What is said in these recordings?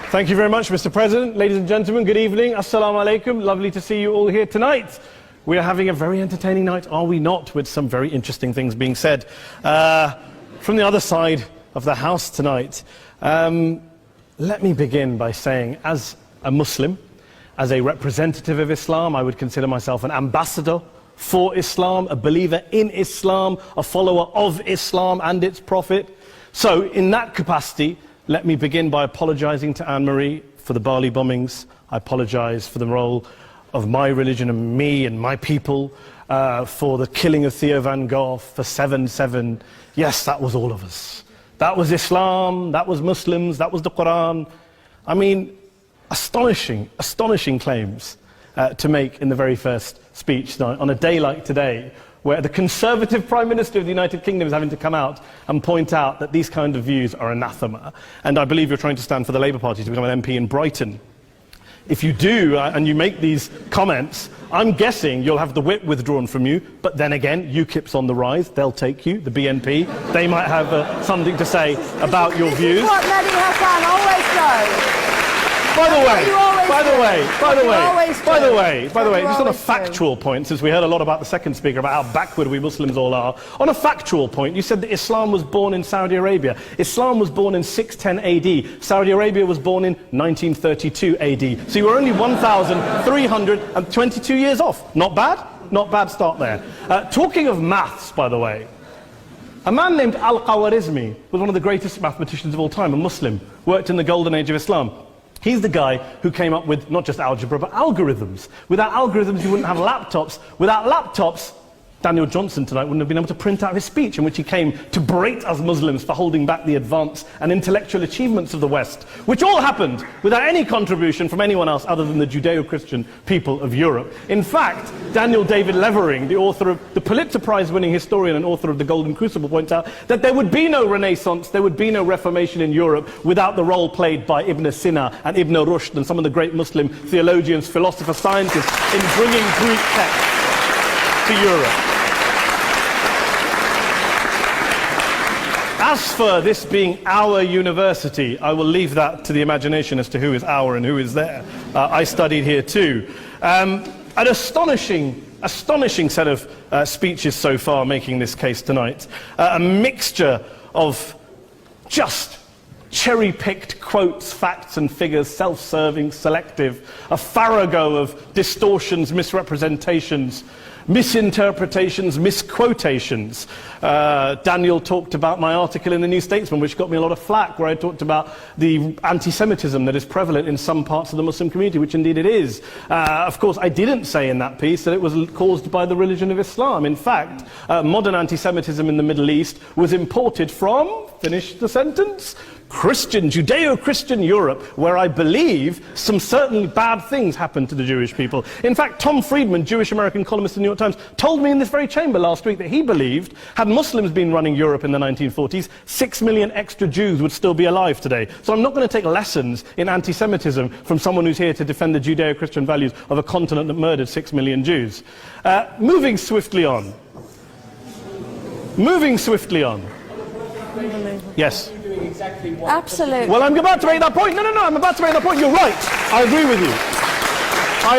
Thank you very much, Mr. President. Ladies and gentlemen, good evening. Assalamu alaikum. Lovely to see you all here tonight. We are having a very entertaining night, are we not, with some very interesting things being said from the other side of the house tonight. Let me begin by saying, as a Muslim, as a representative of Islam, I would consider myself an ambassador for Islam, a believer in Islam, a follower of Islam and its Prophet. So, in that capacity, let me begin by apologizing to Anne-Marie for the Bali bombings. I apologize for the role of my religion and me and my people, for the killing of Theo van Gogh, for 7/7. Yes, that was all of us. That was Islam, that was Muslims, that was the Quran. I mean, astonishing claims to make in the very first speech tonight, on a day like today, where the Conservative Prime Minister of the United Kingdom is having to come out and point out that these kind of views are anathema. And I believe you're trying to stand for the Labour Party to become an MP in Brighton. If you do, and you make these comments, I'm guessing you'll have the whip withdrawn from you, but then again, UKIP's on the rise, they'll take you, the BNP, they might have something to say about your views. This is what Mehdi Hassan always does. By the way, just on a factual point, since we heard a lot about the second speaker, about how backward we Muslims all are, on a factual point, you said that Islam was born in Saudi Arabia. Islam was born in 610 AD. Saudi Arabia was born in 1932 AD. So you were only 1,322 years off. Not bad? Not bad start there. Talking of maths, by the way, a man named Al-Khawarizmi was one of the greatest mathematicians of all time, a Muslim, worked in the golden age of Islam. He's the guy who came up with not just algebra, but algorithms. Without algorithms, you wouldn't have laptops. Without laptops, Daniel Johnson tonight wouldn't have been able to print out his speech in which he came to berate us Muslims for holding back the advance and intellectual achievements of the West, which all happened without any contribution from anyone else other than the Judeo-Christian people of Europe. In fact, Daniel David Levering, the author of the Pulitzer Prize-winning historian and author of The Golden Crucible, points out that there would be no Renaissance, there would be no Reformation in Europe without the role played by Ibn Sina and Ibn Rushd and some of the great Muslim theologians, philosophers, scientists in bringing Greek texts to Europe. As for this being our university, I will leave that to the imagination as to who is our and who is there. I studied here too. An astonishing set of speeches so far making this case tonight. A mixture of just cherry-picked quotes, facts and figures, self-serving, selective, a farrago of distortions, misrepresentations, misinterpretations, misquotations. Daniel talked about my article in the New Statesman, which got me a lot of flack, where I talked about the anti-Semitism that is prevalent in some parts of the Muslim community, which indeed it is. Of course, I didn't say in that piece that it was caused by the religion of Islam. In fact, modern anti-Semitism in the Middle East was imported from, finish the sentence, Judeo-Christian Europe, where I believe some certainly bad things happened to the Jewish people. In fact, Tom Friedman, Jewish-American columnist in the New York Times, told me in this very chamber last week that he believed, had Muslims been running Europe in the 1940s, 6 million extra Jews would still be alive today. So I'm not going to take lessons in anti-Semitism from someone who's here to defend the Judeo-Christian values of a continent that murdered 6 million Jews. Moving swiftly on. Yes. Absolutely. Well, I'm about to make that point. No, I'm about to make that point. You're right. I agree with you. I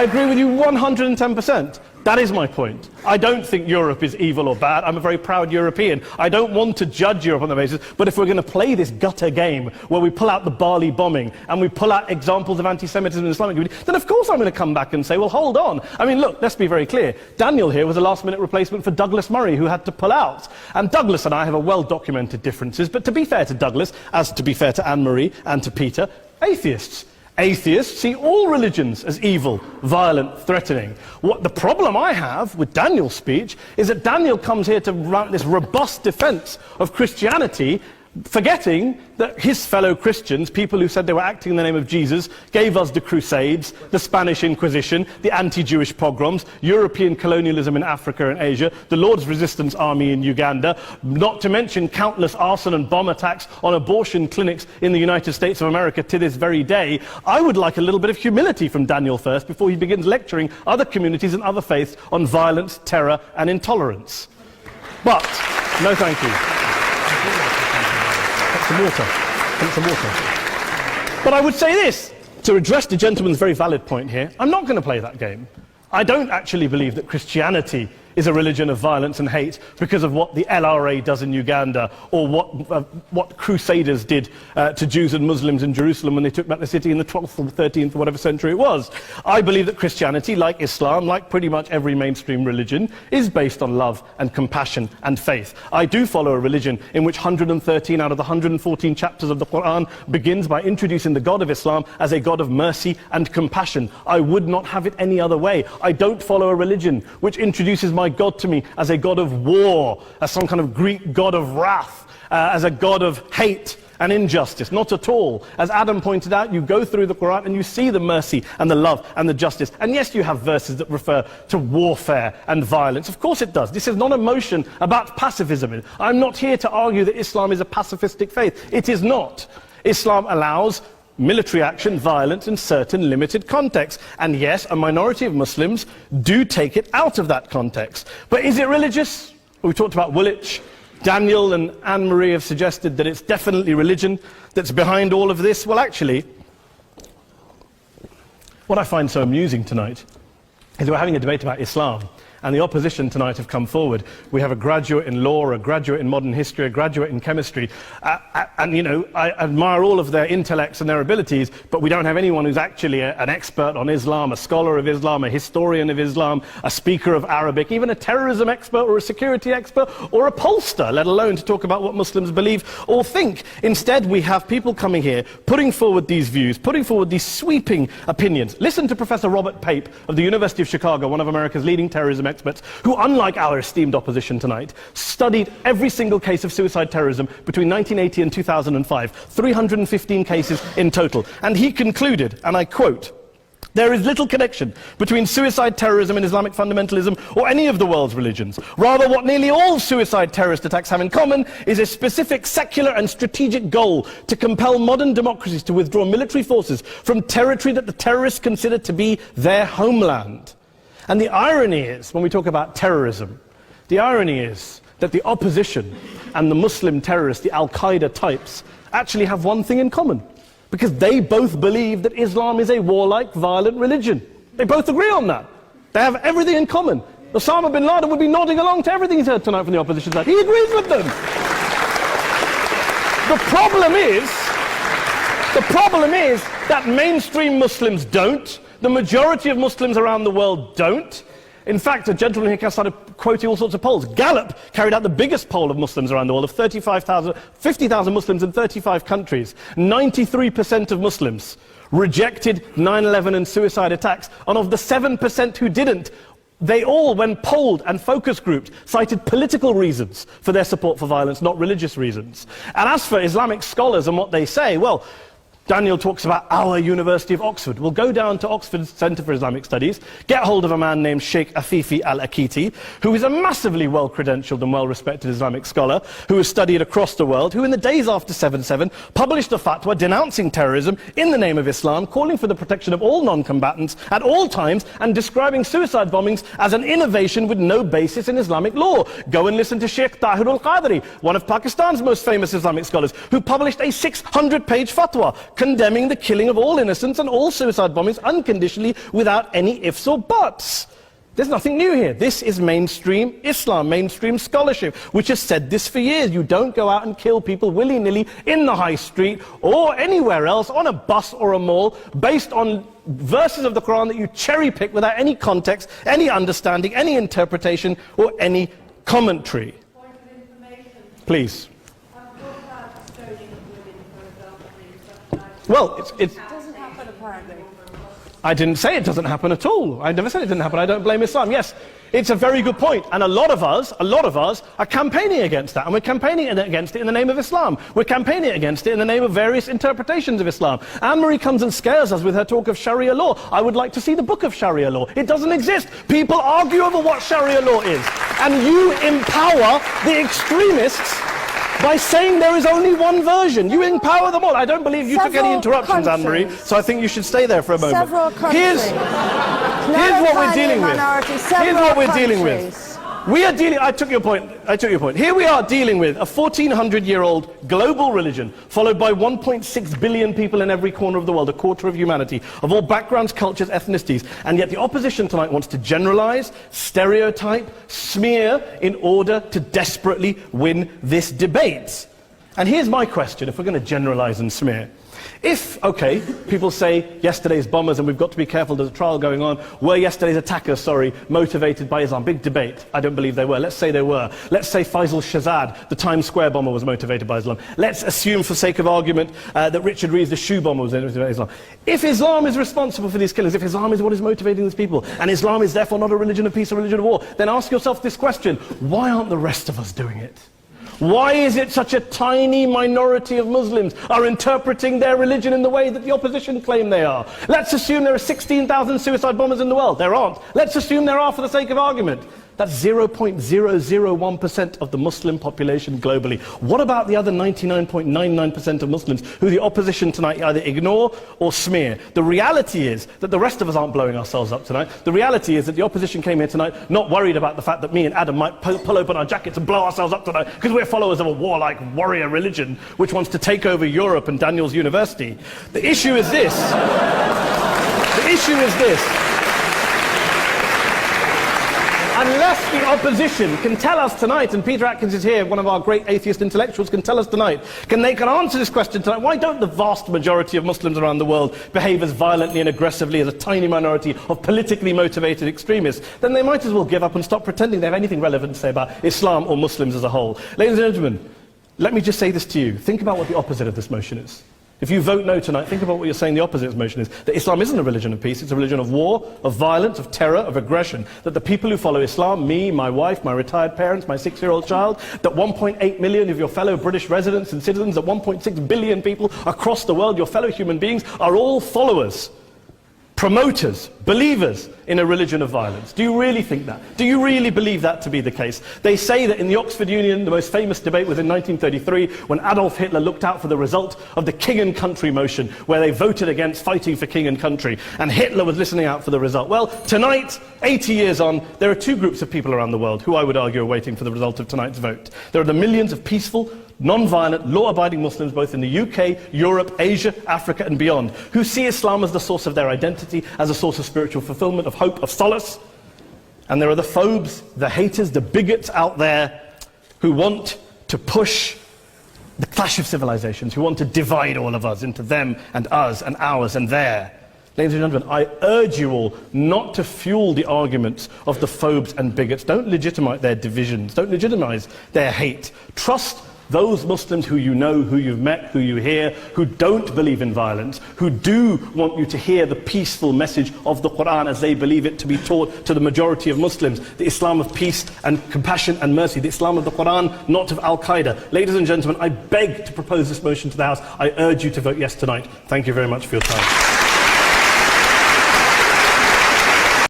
agree with you 110%. That is my point. I don't think Europe is evil or bad. I'm a very proud European. I don't want to judge Europe on the basis, but if we're going to play this gutter game where we pull out the Bali bombing and we pull out examples of anti-Semitism in the Islamic community, then of course I'm going to come back and say, well, hold on. I mean, look, let's be very clear. Daniel here was a last-minute replacement for Douglas Murray, who had to pull out. And Douglas and I have a well-documented differences, but to be fair to Douglas, as to be fair to Anne-Marie and to Peter, atheists. Atheists see all religions as evil, violent, threatening. What the problem I have with Daniel's speech is that Daniel comes here to run this robust defense of Christianity, forgetting that his fellow Christians, people who said they were acting in the name of Jesus, gave us the Crusades, the Spanish Inquisition, the anti-Jewish pogroms, European colonialism in Africa and Asia, the Lord's Resistance Army in Uganda, not to mention countless arson and bomb attacks on abortion clinics in the United States of America to this very day. I would like a little bit of humility from Daniel first before he begins lecturing other communities and other faiths on violence, terror and intolerance. But, no thank you. some water. Get some water. But I would say this, to address the gentleman's very valid point here, I'm not going to play that game. I don't actually believe that Christianity is a religion of violence and hate because of what the LRA does in Uganda or what Crusaders did to Jews and Muslims in Jerusalem when they took back the city in the 12th or 13th or whatever century it was. I believe that Christianity, like Islam, like pretty much every mainstream religion, is based on love and compassion and faith. I do follow a religion in which 113 out of the 114 chapters of the Quran begins by introducing the God of Islam as a God of mercy and compassion. I would not have it any other way. I don't follow a religion which introduces my God to me as a God of war, as some kind of Greek God of wrath, as a God of hate and injustice. Not at all. As Adam pointed out, you go through the Quran and you see the mercy and the love and the justice. And yes, you have verses that refer to warfare and violence. Of course it does. This is not a motion about pacifism. I'm not here to argue that Islam is a pacifistic faith. It is not. Islam allows military action, violence in certain limited contexts. And yes, a minority of Muslims do take it out of that context. But is it religious? We talked about Woolwich. Daniel and Anne-Marie have suggested that it's definitely religion that's behind all of this. Well, actually, what I find so amusing tonight is we're having a debate about Islam. And the opposition tonight have come forward. We have a graduate in law, a graduate in modern history, a graduate in chemistry. And, you know, I admire all of their intellects and their abilities, but we don't have anyone who's actually an expert on Islam, a scholar of Islam, a historian of Islam, a speaker of Arabic, even a terrorism expert or a security expert or a pollster, let alone to talk about what Muslims believe or think. Instead, we have people coming here, putting forward these views, putting forward these sweeping opinions. Listen to Professor Robert Pape of the University of Chicago, one of America's leading terrorism experts, who, unlike our esteemed opposition tonight, studied every single case of suicide terrorism between 1980 and 2005, 315 cases in total. And he concluded, and I quote, "There is little connection between suicide terrorism and Islamic fundamentalism or any of the world's religions. Rather, what nearly all suicide terrorist attacks have in common is a specific secular and strategic goal to compel modern democracies to withdraw military forces from territory that the terrorists consider to be their homeland." And the irony is, when we talk about terrorism, the irony is that the opposition and the Muslim terrorists, the Al-Qaeda types, actually have one thing in common. Because they both believe that Islam is a warlike, violent religion. They both agree on that. They have everything in common. Osama bin Laden would be nodding along to everything he's heard tonight from the opposition side. He agrees with them. The problem is that mainstream Muslims don't. The majority of Muslims around the world don't. In fact, a gentleman here started quoting all sorts of polls. Gallup carried out the biggest poll of Muslims around the world, of 50,000 Muslims in 35 countries. 93% of Muslims rejected 9/11 and suicide attacks. And of the 7% who didn't, they all, when polled and focus grouped, cited political reasons for their support for violence, not religious reasons. And as for Islamic scholars and what they say, well, Daniel talks about our University of Oxford. We'll go down to Oxford Centre for Islamic Studies, get hold of a man named Sheikh Afifi al-Akiti, who is a massively well-credentialed and well-respected Islamic scholar, who has studied across the world, who in the days after 7/7 published a fatwa denouncing terrorism in the name of Islam, calling for the protection of all non-combatants at all times, and describing suicide bombings as an innovation with no basis in Islamic law. Go and listen to Sheikh Tahir al-Qadri, one of Pakistan's most famous Islamic scholars, who published a 600-page fatwa condemning the killing of all innocents and all suicide bombings unconditionally without any ifs or buts. There's nothing new here. This is mainstream Islam, mainstream scholarship, which has said this for years. You don't go out and kill people willy-nilly in the high street or anywhere else, on a bus or a mall, based on verses of the Quran that you cherry-pick without any context, any understanding, any interpretation, or any commentary. Point of information. Please. Well, it doesn't happen apparently. I didn't say it doesn't happen at all. I never said it didn't happen. I don't blame Islam. Yes, it's a very good point. And a lot of us are campaigning against that. And we're campaigning against it in the name of Islam. We're campaigning against it in the name of various interpretations of Islam. Anne-Marie comes and scares us with her talk of Sharia law. I would like to see the book of Sharia law. It doesn't exist. People argue over what Sharia law is. And you empower the extremists by saying there is only one version. You empower them all. I don't believe you took any interruptions, Anne-Marie, so I think you should stay there for a moment. Several countries. Here's what we're dealing with. Here's what we're dealing with. We are dealing, I took your point. Here we are dealing with a 1400-year-old global religion followed by 1.6 billion people in every corner of the world, a quarter of humanity, of all backgrounds, cultures, ethnicities. And yet the opposition tonight wants to generalize, stereotype, smear in order to desperately win this debate. And here's my question, if we're going to generalize and smear. If, okay, people say yesterday's bombers, and we've got to be careful, there's a trial going on, were yesterday's attackers, motivated by Islam? Big debate. I don't believe they were. Let's say they were. Let's say Faisal Shahzad, the Times Square bomber, was motivated by Islam. Let's assume, for sake of argument, that Richard Reeves, the shoe bomber, was motivated by Islam. If Islam is responsible for these killings, if Islam is what is motivating these people, and Islam is therefore not a religion of peace, a religion of war, then ask yourself this question: why aren't the rest of us doing it? Why is it such a tiny minority of Muslims are interpreting their religion in the way that the opposition claim they are? Let's assume there are 16,000 suicide bombers in the world. There aren't. Let's assume there are for the sake of argument. That's 0.001% of the Muslim population globally. What about the other 99.99% of Muslims who the opposition tonight either ignore or smear? The reality is that the rest of us aren't blowing ourselves up tonight. The reality is that the opposition came here tonight not worried about the fact that me and Adam might pull open our jackets and blow ourselves up tonight because we're followers of a warlike warrior religion which wants to take over Europe and Daniel's university. The issue is this. The issue is this. Unless the opposition can tell us tonight, and Peter Atkins is here, one of our great atheist intellectuals, can tell us tonight, can answer this question tonight: why don't the vast majority of Muslims around the world behave as violently and aggressively as a tiny minority of politically motivated extremists? Then they might as well give up and stop pretending they have anything relevant to say about Islam or Muslims as a whole. Ladies and gentlemen, let me just say this to you. Think about what the opposite of this motion is. If you vote no tonight, think about what you're saying the opposite of this motion is. That Islam isn't a religion of peace, it's a religion of war, of violence, of terror, of aggression. That the people who follow Islam, me, my wife, my retired parents, my 6-year-old child, that 1.8 million of your fellow British residents and citizens, that 1.6 billion people across the world, your fellow human beings, are all followers, promoters, believers in a religion of violence. Do you really think that? Do you really believe that to be the case? They say that in the Oxford Union, the most famous debate was in 1933, when Adolf Hitler looked out for the result of the King and Country motion, where they voted against fighting for King and Country, and Hitler was listening out for the result. Well, tonight, 80 years on, there are two groups of people around the world who I would argue are waiting for the result of tonight's vote. There are the millions of peaceful, non-violent, law-abiding Muslims both in the UK, Europe, Asia, Africa and beyond, who see Islam as the source of their identity, as a source of spiritual fulfillment, of hope, of solace. And there are the phobes, the haters, the bigots out there who want to push the clash of civilizations, who want to divide all of us into them and us and ours and their. Ladies and gentlemen, I urge you all not to fuel the arguments of the phobes and bigots. Don't legitimize their divisions. Don't legitimize their hate. Trust those Muslims who you know, who you've met, who you hear, who don't believe in violence, who do want you to hear the peaceful message of the Quran as they believe it to be taught to the majority of Muslims, the Islam of peace and compassion and mercy, the Islam of the Quran, not of Al-Qaeda. Ladies and gentlemen, I beg to propose this motion to the House. I urge you to vote yes tonight. Thank you very much for your time.